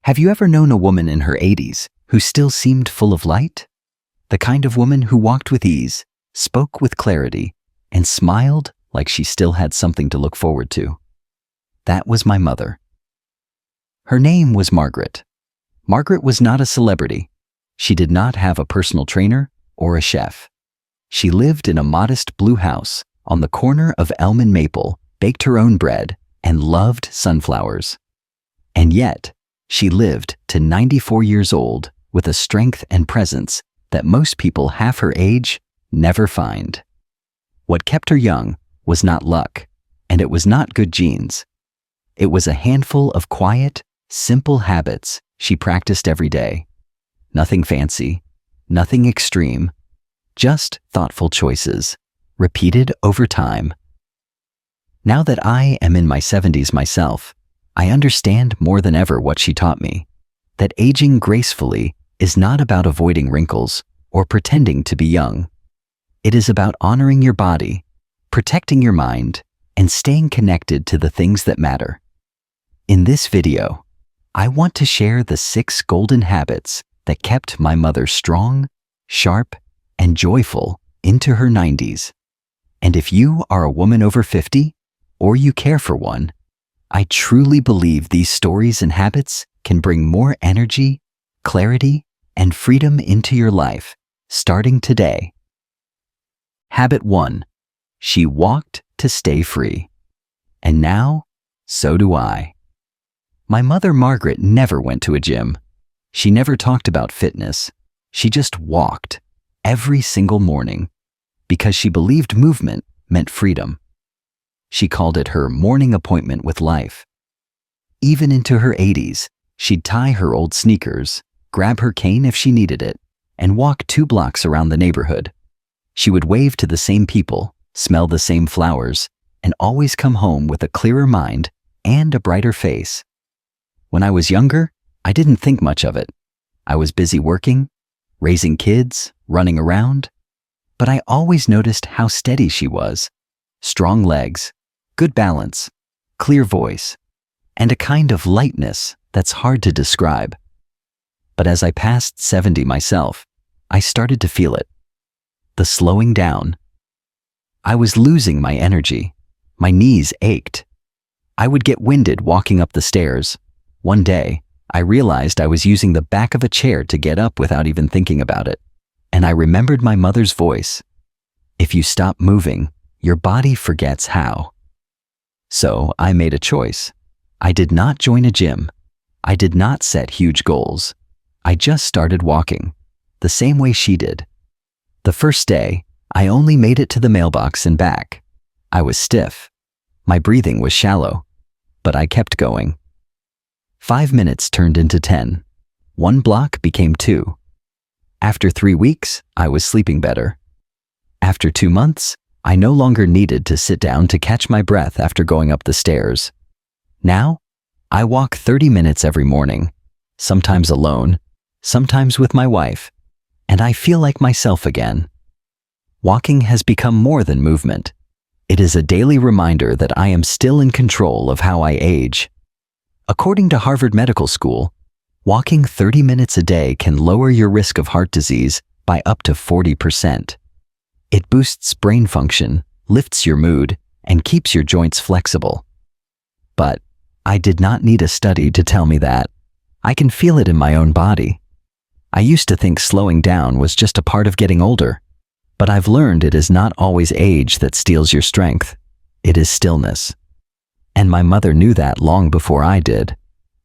Have you ever known a woman in her 80s who still seemed full of light? The kind of woman who walked with ease, spoke with clarity, and smiled like she still had something to look forward to. That was my mother. Her name was Margaret. Margaret was not a celebrity. She did not have a personal trainer or a chef. She lived in a modest blue house on the corner of Elm and Maple, baked her own bread, and loved sunflowers. And yet, she lived to 94 years old with a strength and presence that most people half her age never find. What kept her young was not luck, and it was not good genes. It was a handful of quiet, simple habits she practiced every day. Nothing fancy, nothing extreme, just thoughtful choices, repeated over time. Now that I am in my 70s myself, I understand more than ever what she taught me, that aging gracefully is not about avoiding wrinkles or pretending to be young. It is about honoring your body, protecting your mind, and staying connected to the things that matter. In this video, I want to share the 6 golden habits that kept my mother strong, sharp, and joyful into her 90s. And if you are a woman over 50, or you care for one, I truly believe these stories and habits can bring more energy, clarity, and freedom into your life, starting today. Habit 1. She walked to stay free. And now, so do I. My mother Margaret never went to a gym. She never talked about fitness. She just walked every single morning because she believed movement meant freedom. She called it her morning appointment with life. Even into her 80s, she'd tie her old sneakers, grab her cane if she needed it, and walk 2 blocks around the neighborhood. She would wave to the same people, smell the same flowers, and always come home with a clearer mind and a brighter face. When I was younger, I didn't think much of it. I was busy working, raising kids, running around, but I always noticed how steady she was. Strong legs, good balance, clear voice, and a kind of lightness that's hard to describe. But as I passed 70 myself, I started to feel it. The slowing down. I was losing my energy. My knees ached. I would get winded walking up the stairs. One day, I realized I was using the back of a chair to get up without even thinking about it. And I remembered my mother's voice. If you stop moving, your body forgets how. So I made a choice. I did not join a gym. I did not set huge goals. I just started walking, the same way she did. The first day, I only made it to the mailbox and back. I was stiff. My breathing was shallow, but I kept going. 5 minutes turned into 10. 1 block became 2. After 3 weeks, I was sleeping better. After 2 months, I no longer needed to sit down to catch my breath after going up the stairs. Now, I walk 30 minutes every morning, sometimes alone, sometimes with my wife, and I feel like myself again. Walking has become more than movement. It is a daily reminder that I am still in control of how I age. According to Harvard Medical School, walking 30 minutes a day can lower your risk of heart disease by up to 40%. It boosts brain function, lifts your mood, and keeps your joints flexible. But I did not need a study to tell me that. I can feel it in my own body. I used to think slowing down was just a part of getting older, but I've learned it is not always age that steals your strength. It is stillness. And my mother knew that long before I did.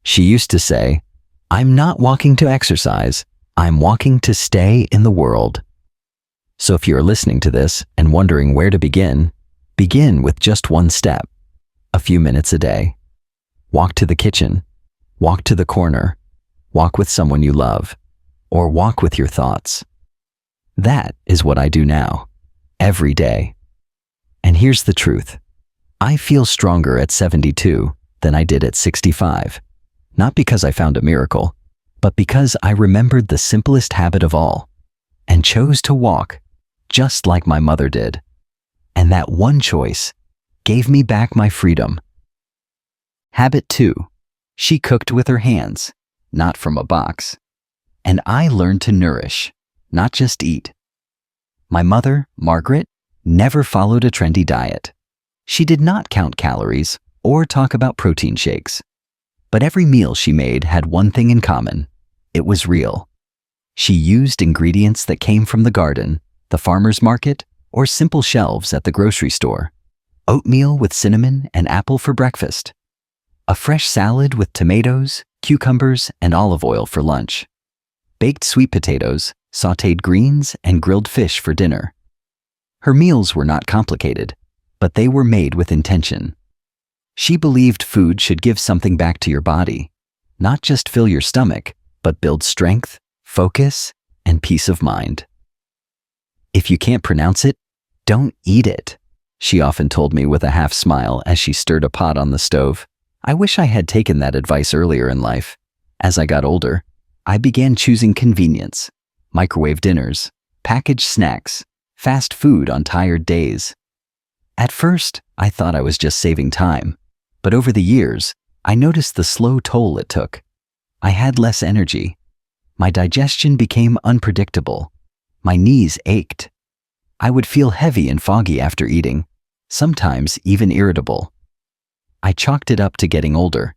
She used to say, "I'm not walking to exercise. I'm walking to stay in the world." So if you're listening to this and wondering where to begin with just 1 step. A few minutes a day. Walk to the kitchen. Walk to the corner. Walk with someone you love. Or walk with your thoughts. That is what I do now, every day. And here's the truth. I feel stronger at 72 than I did at 65. Not because I found a miracle, but because I remembered the simplest habit of all and chose to walk just like my mother did. And that one choice gave me back my freedom. Habit 2. She cooked with her hands. not from a box. And I learned to nourish, not just eat. My mother, Margaret, never followed a trendy diet. She did not count calories or talk about protein shakes. But every meal she made had one thing in common. It was real. She used ingredients that came from the garden, the farmer's market, or simple shelves at the grocery store. Oatmeal with cinnamon and apple for breakfast. A fresh salad with tomatoes, cucumbers, and olive oil for lunch. Baked sweet potatoes, sautéed greens, and grilled fish for dinner. Her meals were not complicated, but they were made with intention. She believed food should give something back to your body, not just fill your stomach, but build strength, focus, and peace of mind. If you can't pronounce it, don't eat it, she often told me with a half smile as she stirred a pot on the stove. I wish I had taken that advice earlier in life. As I got older, I began choosing convenience, microwave dinners, packaged snacks, fast food on tired days. At first, I thought I was just saving time, but over the years, I noticed the slow toll it took. I had less energy. My digestion became unpredictable. My knees ached. I would feel heavy and foggy after eating, sometimes even irritable. I chalked it up to getting older.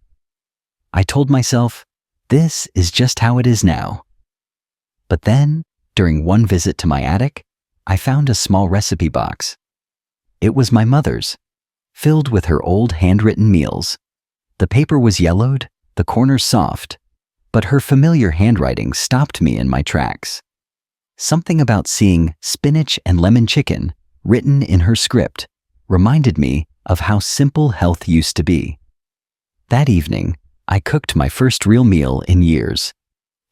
I told myself, this is just how it is now. But then, during one visit to my attic, I found a small recipe box. It was my mother's, filled with her old handwritten meals. The paper was yellowed, the corners soft, but her familiar handwriting stopped me in my tracks. Something about seeing spinach and lemon chicken written in her script reminded me of how simple health used to be. That evening, I cooked my first real meal in years,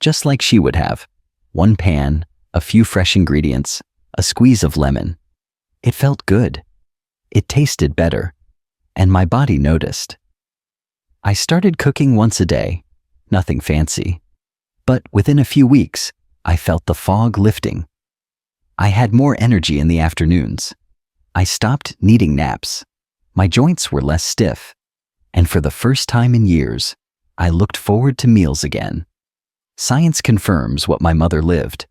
just like she would have. One pan, a few fresh ingredients, a squeeze of lemon. It felt good. It tasted better, and my body noticed. I started cooking once a day, nothing fancy, but within a few weeks, I felt the fog lifting. I had more energy in the afternoons. I stopped needing naps. My joints were less stiff, and for the first time in years, I looked forward to meals again. Science confirms what my mother lived.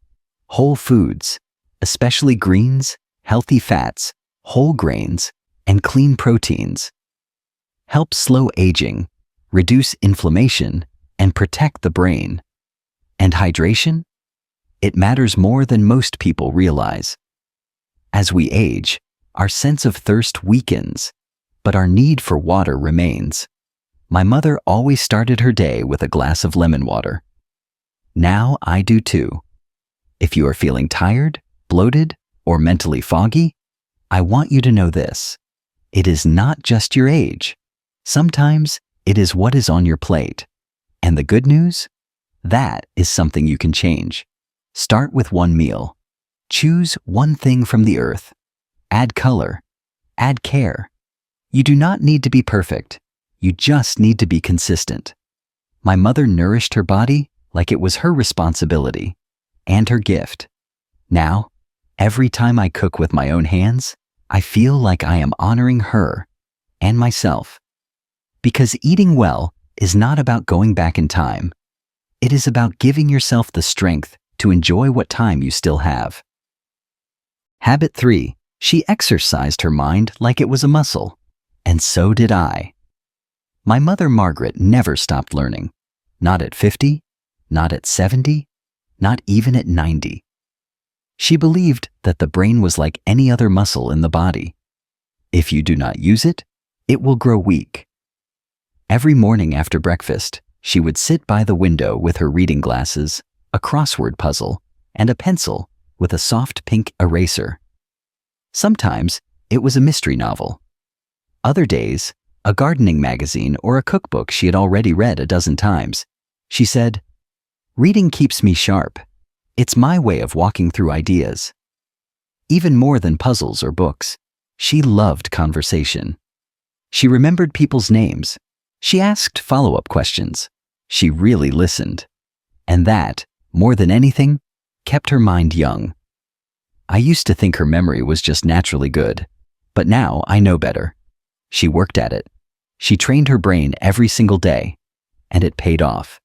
Whole foods, especially greens, healthy fats, whole grains, and clean proteins, help slow aging, reduce inflammation, and protect the brain. And hydration? It matters more than most people realize. As we age, our sense of thirst weakens, but our need for water remains. My mother always started her day with a glass of lemon water. Now I do too. If you are feeling tired, bloated, or mentally foggy, I want you to know this. It is not just your age. Sometimes it is what is on your plate. And the good news? That is something you can change. Start with one meal. Choose one thing from the earth. Add color. Add care. You do not need to be perfect. You just need to be consistent. My mother nourished her body like it was her responsibility and her gift. Now, every time I cook with my own hands, I feel like I am honoring her and myself. Because eating well is not about going back in time. It is about giving yourself the strength to enjoy what time you still have. Habit 3. She exercised her mind like it was a muscle. And so did I. My mother Margaret never stopped learning. Not at 50, not at 70, not even at 90. She believed that the brain was like any other muscle in the body. If you do not use it, it will grow weak. Every morning after breakfast, she would sit by the window with her reading glasses, a crossword puzzle, and a pencil with a soft pink eraser. Sometimes it was a mystery novel. Other days, a gardening magazine or a cookbook she had already read a dozen times. She said, "Reading keeps me sharp. It's my way of walking through ideas." Even more than puzzles or books, she loved conversation. She remembered people's names. She asked follow-up questions. She really listened. And that, more than anything, kept her mind young. I used to think her memory was just naturally good, but now I know better. She worked at it. She trained her brain every single day, and it paid off.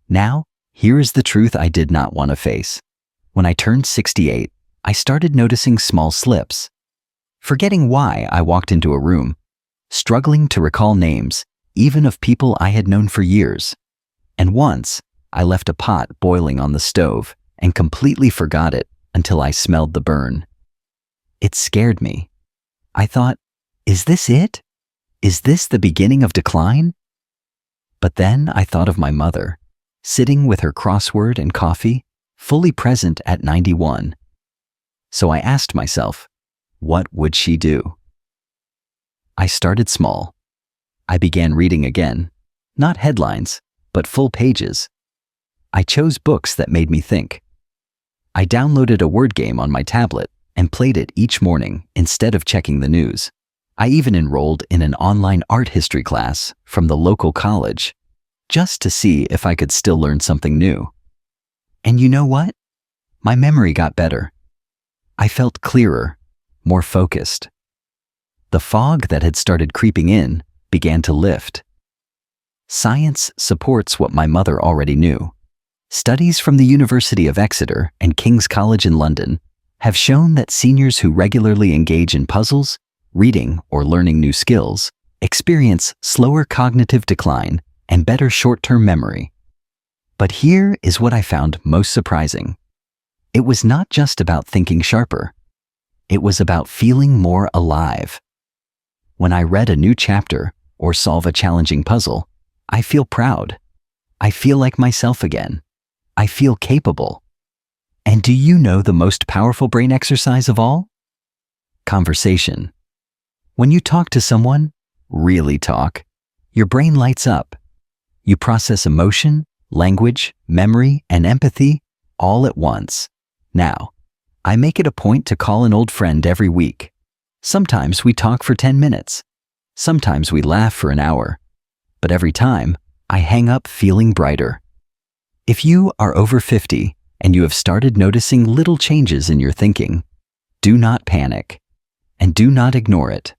Now, here is the truth I did not want to face. When I turned 68, I started noticing small slips. Forgetting why I walked into a room, struggling to recall names, even of people I had known for years. And once, I left a pot boiling on the stove and completely forgot it until I smelled the burn. It scared me. I thought, is this it? Is this the beginning of decline? But then I thought of my mother, sitting with her crossword and coffee, fully present at 91. So I asked myself, what would she do? I started small. I began reading again, not headlines, but full pages. I chose books that made me think. I downloaded a word game on my tablet and played it each morning instead of checking the news. I even enrolled in an online art history class from the local college, just to see if I could still learn something new. And you know what? My memory got better. I felt clearer, more focused. The fog that had started creeping in began to lift. Science supports what my mother already knew. Studies from the University of Exeter and King's College in London have shown that seniors who regularly engage in puzzles, reading, or learning new skills experience slower cognitive decline and better short-term memory. But here is what I found most surprising. It was not just about thinking sharper. It was about feeling more alive. When I read a new chapter or solve a challenging puzzle, I feel proud. I feel like myself again. I feel capable. And do you know the most powerful brain exercise of all? Conversation. When you talk to someone, really talk, your brain lights up. You process emotion, language, memory, and empathy all at once. Now, I make it a point to call an old friend every week. Sometimes we talk for 10 minutes. Sometimes we laugh for an hour. But every time, I hang up feeling brighter. If you are over 50 and you have started noticing little changes in your thinking, do not panic and do not ignore it.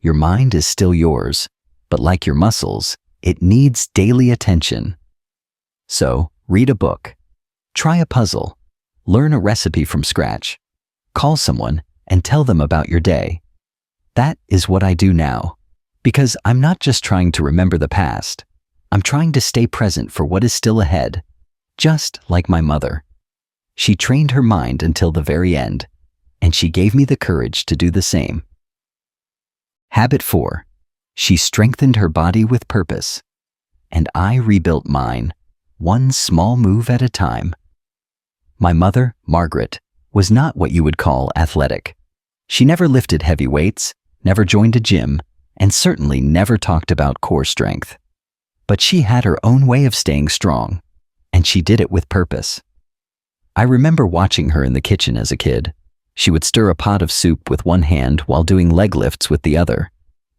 Your mind is still yours, but like your muscles, it needs daily attention. So, read a book, try a puzzle, learn a recipe from scratch, call someone and tell them about your day. That is what I do now, because I'm not just trying to remember the past. I'm trying to stay present for what is still ahead, just like my mother. She trained her mind until the very end, and she gave me the courage to do the same. Habit 4. She strengthened her body with purpose, and I rebuilt mine, one small move at a time. My mother, Margaret, was not what you would call athletic. She never lifted heavy weights, never joined a gym, and certainly never talked about core strength. But she had her own way of staying strong, and she did it with purpose. I remember watching her in the kitchen as a kid. She would stir a pot of soup with one hand while doing leg lifts with the other.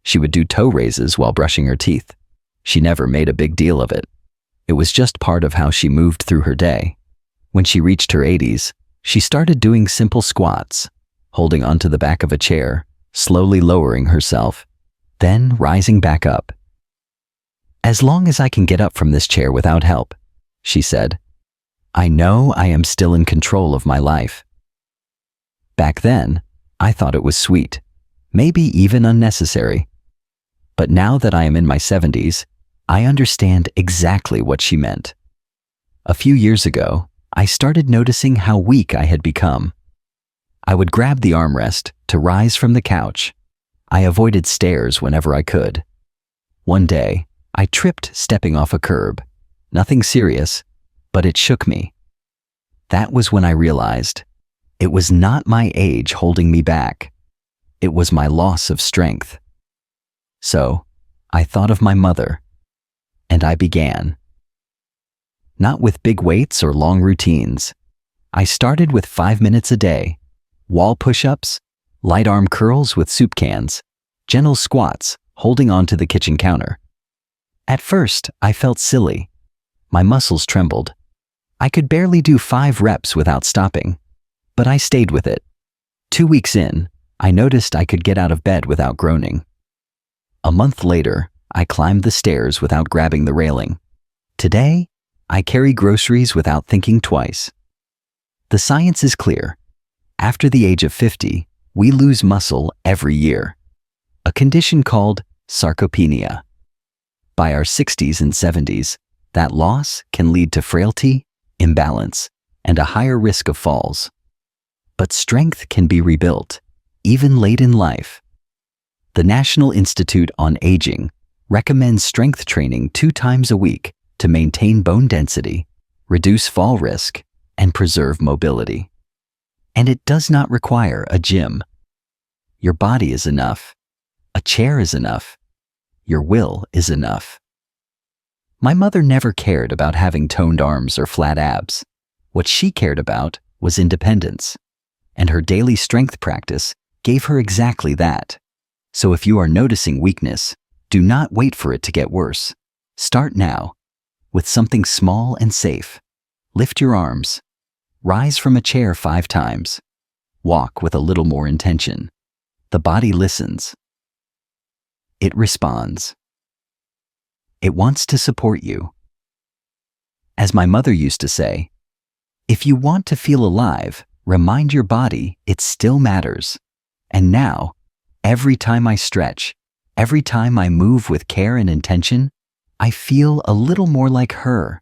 She would do toe raises while brushing her teeth. She never made a big deal of it. It was just part of how she moved through her day. When she reached her 80s, she started doing simple squats, holding onto the back of a chair, slowly lowering herself, then rising back up. "As long as I can get up from this chair without help," she said, "I know I am still in control of my life." Back then, I thought it was sweet, maybe even unnecessary. But now that I am in my 70s, I understand exactly what she meant. A few years ago, I started noticing how weak I had become. I would grab the armrest to rise from the couch. I avoided stairs whenever I could. One day, I tripped stepping off a curb. Nothing serious, but it shook me. That was when I realized it was not my age holding me back. It was my loss of strength. So, I thought of my mother, and I began. Not with big weights or long routines. I started with 5 minutes a day, wall push-ups, light arm curls with soup cans, gentle squats holding onto the kitchen counter. At first, I felt silly. My muscles trembled. I could barely do 5 reps without stopping, but I stayed with it. 2 weeks in, I noticed I could get out of bed without groaning. A month later, I climbed the stairs without grabbing the railing. Today, I carry groceries without thinking twice. The science is clear. After the age of 50, we lose muscle every year, a condition called sarcopenia. By our 60s and 70s, that loss can lead to frailty, imbalance, and a higher risk of falls. But strength can be rebuilt, even late in life. The National Institute on Aging recommends strength training 2 times a week to maintain bone density, reduce fall risk, and preserve mobility. And it does not require a gym. Your body is enough. A chair is enough. Your will is enough. My mother never cared about having toned arms or flat abs. What she cared about was independence, and her daily strength practice gave her exactly that. So if you are noticing weakness, do not wait for it to get worse. Start now, with something small and safe. Lift your arms. Rise from a chair 5 times. Walk with a little more intention. The body listens. It responds. It wants to support you. As my mother used to say, if you want to feel alive, remind your body it still matters. And now, every time I stretch, every time I move with care and intention, I feel a little more like her,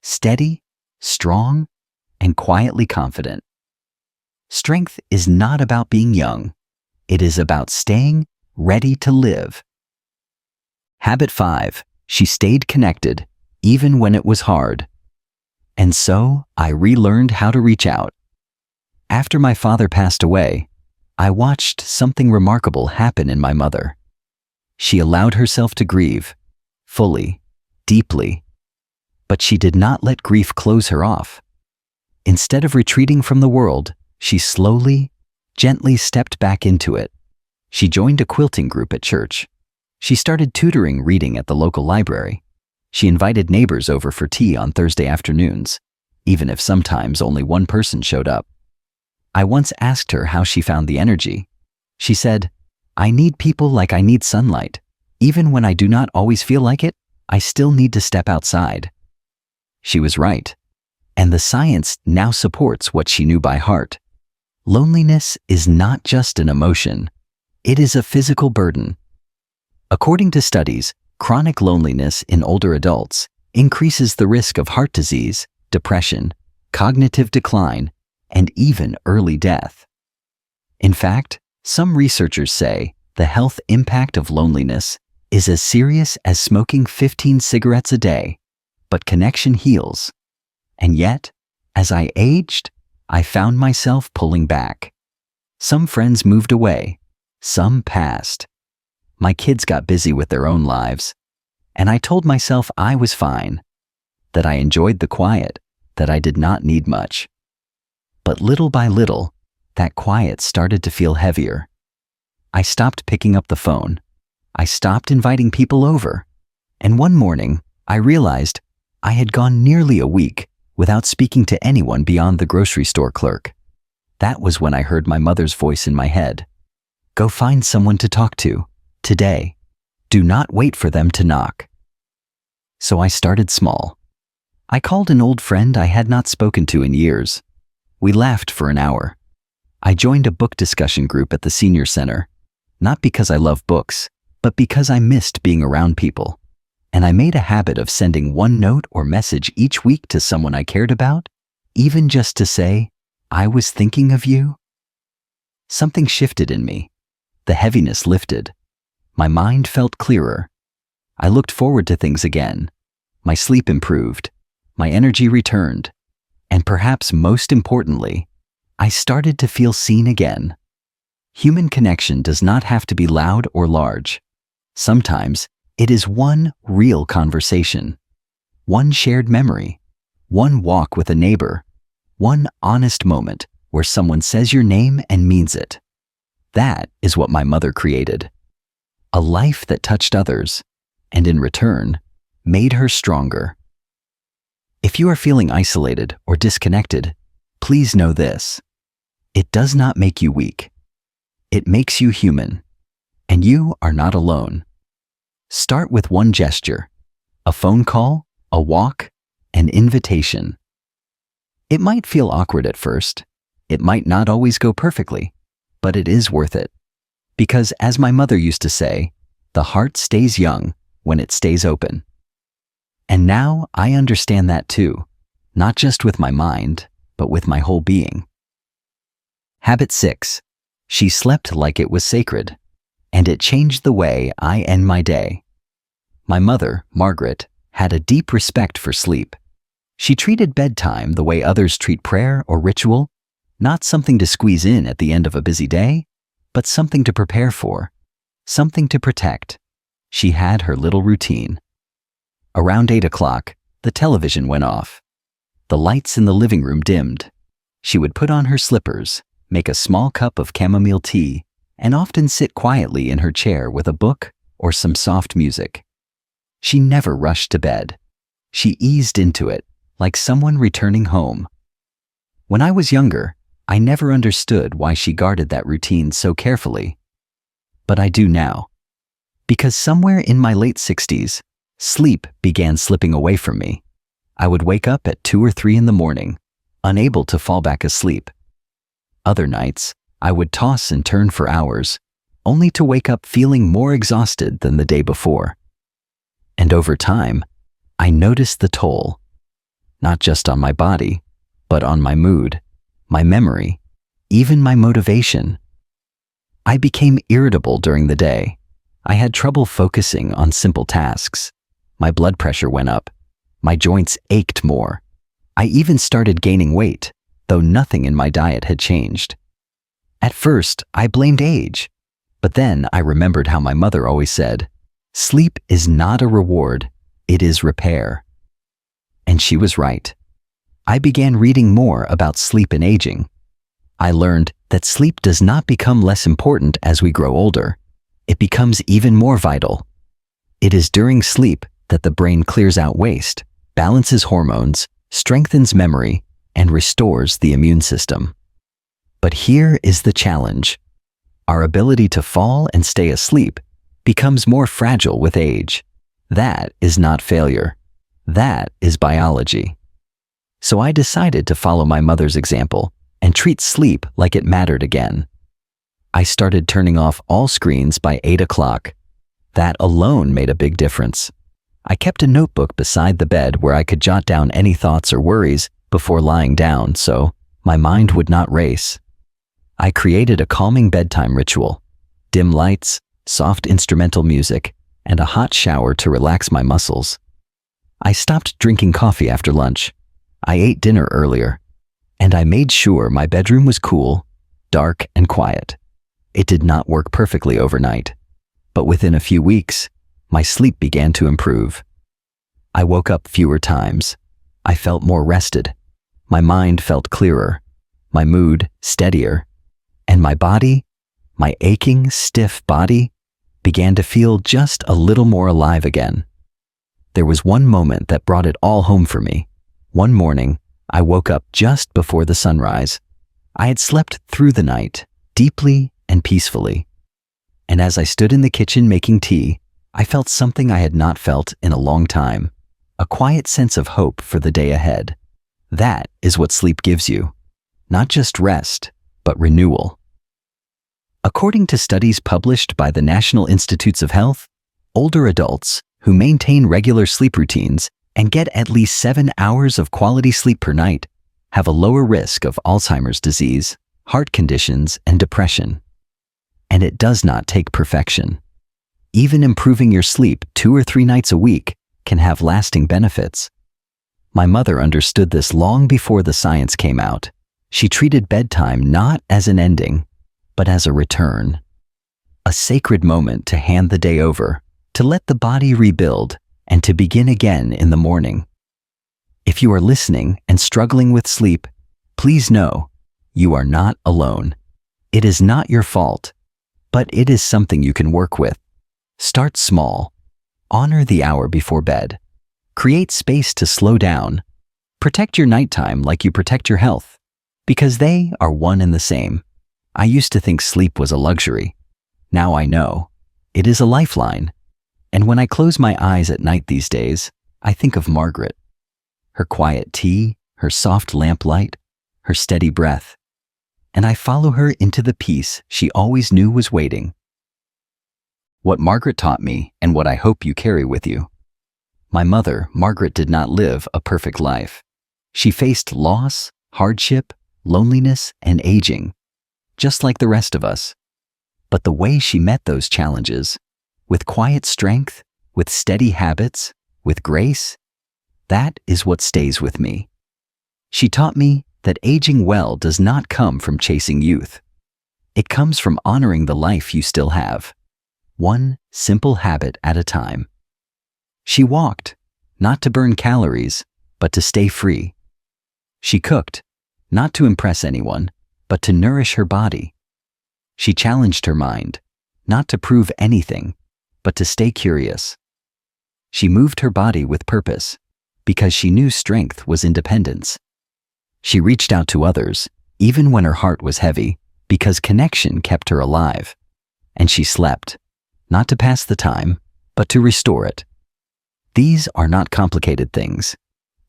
steady, strong, and quietly confident. Strength is not about being young. It is about staying ready to live. Habit 5. She stayed connected, even when it was hard. And so, I relearned how to reach out. After my father passed away, I watched something remarkable happen in my mother. She allowed herself to grieve, fully, deeply. But she did not let grief close her off. Instead of retreating from the world, she slowly, gently stepped back into it. She joined a quilting group at church. She started tutoring reading at the local library. She invited neighbors over for tea on Thursday afternoons, even if sometimes only one person showed up. I once asked her how she found the energy. She said, "I need people like I need sunlight. Even when I do not always feel like it, I still need to step outside." She was right. And the science now supports what she knew by heart. Loneliness is not just an emotion. It is a physical burden. According to studies, chronic loneliness in older adults increases the risk of heart disease, depression, cognitive decline, and even early death. In fact, some researchers say the health impact of loneliness is as serious as smoking 15 cigarettes a day, but connection heals. And yet, as I aged, I found myself pulling back. Some friends moved away, some passed. My kids got busy with their own lives, and I told myself I was fine, that I enjoyed the quiet, that I did not need much. But little by little, that quiet started to feel heavier. I stopped picking up the phone. I stopped inviting people over. And one morning, I realized I had gone nearly a week without speaking to anyone beyond the grocery store clerk. That was when I heard my mother's voice in my head. Go find someone to talk to, today. Do not wait for them to knock. So I started small. I called an old friend I had not spoken to in years. We laughed for an hour. I joined a book discussion group at the senior center, not because I love books, but because I missed being around people. And I made a habit of sending one note or message each week to someone I cared about, even just to say, "I was thinking of you." Something shifted in me. The heaviness lifted. My mind felt clearer. I looked forward to things again. My sleep improved. My energy returned. And perhaps most importantly, I started to feel seen again. Human connection does not have to be loud or large. Sometimes, it is one real conversation, one shared memory, one walk with a neighbor, one honest moment where someone says your name and means it. That is what my mother created. A life that touched others, and in return, made her stronger. If you are feeling isolated or disconnected, please know this. It does not make you weak. It makes you human, and you are not alone. Start with one gesture, a phone call, a walk, an invitation. It might feel awkward at first. It might not always go perfectly, but it is worth it. Because as my mother used to say, the heart stays young when it stays open. And now I understand that too, not just with my mind, but with my whole being. Habit 6. She slept like it was sacred, and it changed the way I end my day. My mother, Margaret, had a deep respect for sleep. She treated bedtime the way others treat prayer or ritual, not something to squeeze in at the end of a busy day, but something to prepare for, something to protect. She had her little routine. Around 8 o'clock, the television went off. The lights in the living room dimmed. She would put on her slippers, make a small cup of chamomile tea, and often sit quietly in her chair with a book or some soft music. She never rushed to bed. She eased into it, like someone returning home. When I was younger, I never understood why she guarded that routine so carefully. But I do now. Because somewhere in my late 60s, sleep began slipping away from me. I would wake up at 2 or 3 in the morning, unable to fall back asleep. Other nights, I would toss and turn for hours, only to wake up feeling more exhausted than the day before. And over time, I noticed the toll, not just on my body, but on my mood, my memory, even my motivation. I became irritable during the day. I had trouble focusing on simple tasks. My blood pressure went up. My joints ached more. I even started gaining weight, though nothing in my diet had changed. At first, I blamed age, but then I remembered how my mother always said, "Sleep is not a reward, it is repair." And she was right. I began reading more about sleep and aging. I learned that sleep does not become less important as we grow older. It becomes even more vital. It is during sleep that the brain clears out waste, balances hormones, strengthens memory, and restores the immune system. But here is the challenge. Our ability to fall and stay asleep becomes more fragile with age. That is not failure. That is biology. So I decided to follow my mother's example and treat sleep like it mattered again. I started turning off all screens by 8 o'clock. That alone made a big difference. I kept a notebook beside the bed where I could jot down any thoughts or worries before lying down so my mind would not race. I created a calming bedtime ritual, dim lights, soft instrumental music, and a hot shower to relax my muscles. I stopped drinking coffee after lunch. I ate dinner earlier, and I made sure my bedroom was cool, dark, and quiet. It did not work perfectly overnight, but within a few weeks, my sleep began to improve. I woke up fewer times. I felt more rested. My mind felt clearer, my mood steadier, and my body, my aching, stiff body, began to feel just a little more alive again. There was one moment that brought it all home for me. One morning, I woke up just before the sunrise. I had slept through the night, deeply and peacefully. And as I stood in the kitchen making tea, I felt something I had not felt in a long time, a quiet sense of hope for the day ahead. That is what sleep gives you. Not just rest, but renewal. According to studies published by the National Institutes of Health, older adults who maintain regular sleep routines and get at least 7 hours of quality sleep per night have a lower risk of Alzheimer's disease, heart conditions, and depression. And it does not take perfection. Even improving your sleep 2 or 3 nights a week can have lasting benefits. My mother understood this long before the science came out. She treated bedtime not as an ending, but as a return. A sacred moment to hand the day over, to let the body rebuild, and to begin again in the morning. If you are listening and struggling with sleep, please know you are not alone. It is not your fault, but it is something you can work with. Start small. Honor the hour before bed. Create space to slow down. Protect your nighttime like you protect your health, because they are one and the same. I used to think sleep was a luxury. Now I know. It is a lifeline. And when I close my eyes at night these days, I think of Margaret. her quiet tea, her soft lamplight, her steady breath. And I follow her into the peace she always knew was waiting. What Margaret taught me, and what I hope you carry with you. My mother, Margaret, did not live a perfect life. She faced loss, hardship, loneliness, and aging, just like the rest of us. But the way she met those challenges, with quiet strength, with steady habits, with grace, that is what stays with me. She taught me that aging well does not come from chasing youth. It comes from honoring the life you still have, one simple habit at a time. She walked, not to burn calories, but to stay free. She cooked, not to impress anyone, but to nourish her body. She challenged her mind, not to prove anything, but to stay curious. She moved her body with purpose, because she knew strength was independence. She reached out to others, even when her heart was heavy, because connection kept her alive. And she slept, not to pass the time, but to restore it. These are not complicated things.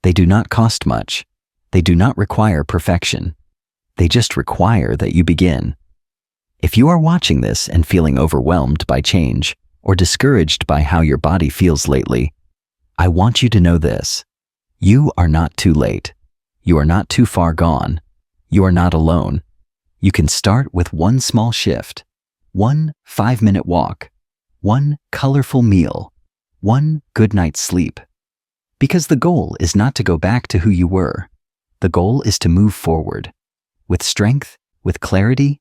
They do not cost much. They do not require perfection. They just require that you begin. If you are watching this and feeling overwhelmed by change or discouraged by how your body feels lately, I want you to know this. You are not too late. You are not too far gone. You are not alone. You can start with one small shift, one 5-minute walk, one colorful meal, one good night's sleep. Because the goal is not to go back to who you were. The goal is to move forward, with strength, with clarity,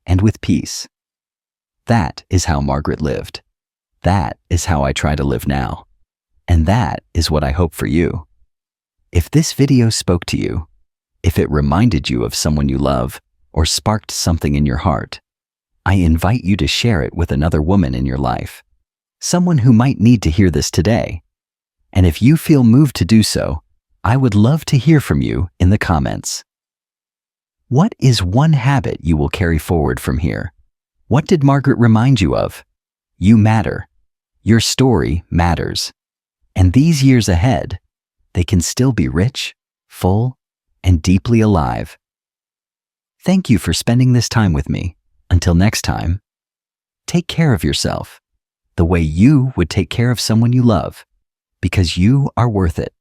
and with peace. That is how Margaret lived. That is how I try to live now. And that is what I hope for you. If this video spoke to you, if it reminded you of someone you love, or sparked something in your heart, I invite you to share it with another woman in your life, someone who might need to hear this today. And if you feel moved to do so, I would love to hear from you in the comments. What is one habit you will carry forward from here? What did Margaret remind you of? You matter. Your story matters. And these years ahead, they can still be rich, full, and deeply alive. Thank you for spending this time with me. Until next time, take care of yourself the way you would take care of someone you love, because you are worth it.